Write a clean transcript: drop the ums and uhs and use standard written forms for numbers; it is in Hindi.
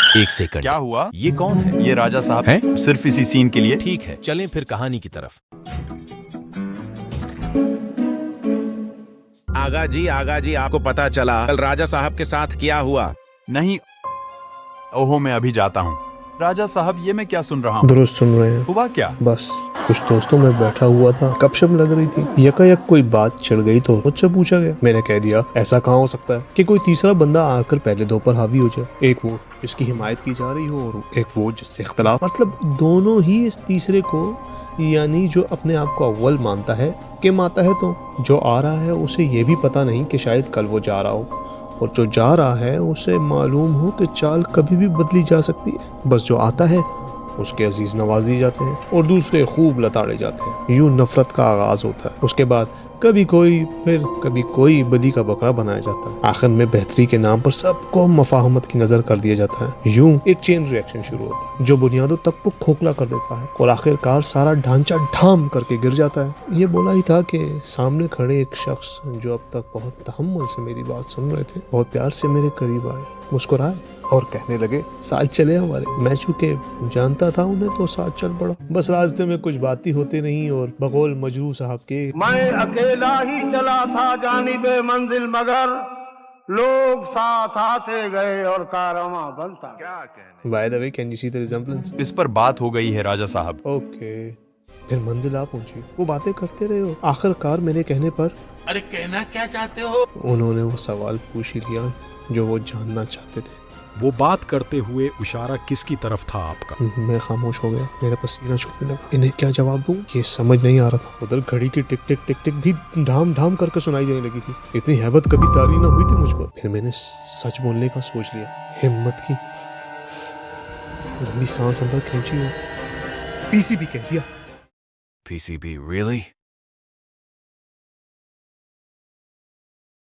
एक सेकंड। क्या हुआ? ये कौन है? ये राजा साहब हैं? सिर्फ इसी सीन के लिए। ठीक है, चलें फिर कहानी की तरफ। आगा जी आपको पता चला कल राजा साहब के साथ क्या हुआ? नहीं, ओहो मैं अभी जाता हूँ। राजा साहब ये मैं क्या सुन रहा हूँ? दुरुस्त सुन रहे हैं। हुआ क्या? बस कुछ दोस्तों में बैठा हुआ था, गपशप लग रही थी। यकायक कोई बात छिड़ गई तो मुझसे पूछा गया। मैंने कह दिया ऐसा कहाँ हो सकता है कि कोई तीसरा बंदा आकर पहले दो पर हावी हो जाए। एक वो जिसकी हिमायत की जा रही हो और एक वो जिससे इख्तलाफ। मतलब दोनों ही इस तीसरे को, यानी जो अपने आप को अव्वल मानता है कि माता है, तो जो आ रहा है उसे ये भी पता नहीं कि शायद कल वो जा रहा हो, और जो जा रहा है उसे मालूम हो कि चाल कभी भी बदली जा सकती है। बस जो आता है उसके अजीज नवाजी जाते हैं और दूसरे खूब लताड़े जाते हैं। यूं नफरत का आगाज होता है। उसके बाद कभी कोई फिर कभी कोई बदी का बकरा बनाया जाता है। आखिर में बेहतरी के नाम पर सबको मफाहमत की नजर कर दिया जाता है। यूं एक चेन रिएक्शन शुरू होता है जो बुनियादों तक को खोखला कर देता है और आखिरकार सारा ढांचा ढाम करके गिर जाता है। ये बोला ही था कि सामने खड़े एक शख्स जो अब तक बहुत तहम्मुल से मेरी बात सुन रहे थे, बहुत प्यार से मेरे करीब आए, मुस्कुराए और कहने लगे साथ चले हमारे। मैं चूंकि जानता था उन्हें तो साथ चल पड़ा। बस रास्ते में कुछ बातें होती नहीं और बकौल मजरू साहब के मैं अकेला ही चला था जानिबे मंजिल, मगर लोग साथ आते गए और कारवां बनता। क्या कहने? By the way can you see the resemblance? इस पर बात हो गई है राजा साहब। ओके, फिर मंजिल आ पहुंची। वो बातें करते रहे हो। आखिरकार मेरे कहने पर अरे कहना क्या चाहते हो? उन्होंने वो सवाल पूछ ही लिया जो वो जानना चाहते थे। वो बात करते हुए इशारा किसकी तरफ था आपका? मैं खामोश हो गया। मेरा पसीना छूटने लगा। इन्हें क्या जवाब दूं ये समझ नहीं आ रहा था। उधर घड़ी की टिक टिक टिक टिक भी ढाम ढाम करके सुनाई देने लगी थी। इतनी हैबत कभी तारी ना हुई थी मुझ पर। फिर मैंने सच बोलने का सोच लिया। हिम्मत की लंबी सांस अंदर खींची और पीसीबी कह दिया। PCB, really?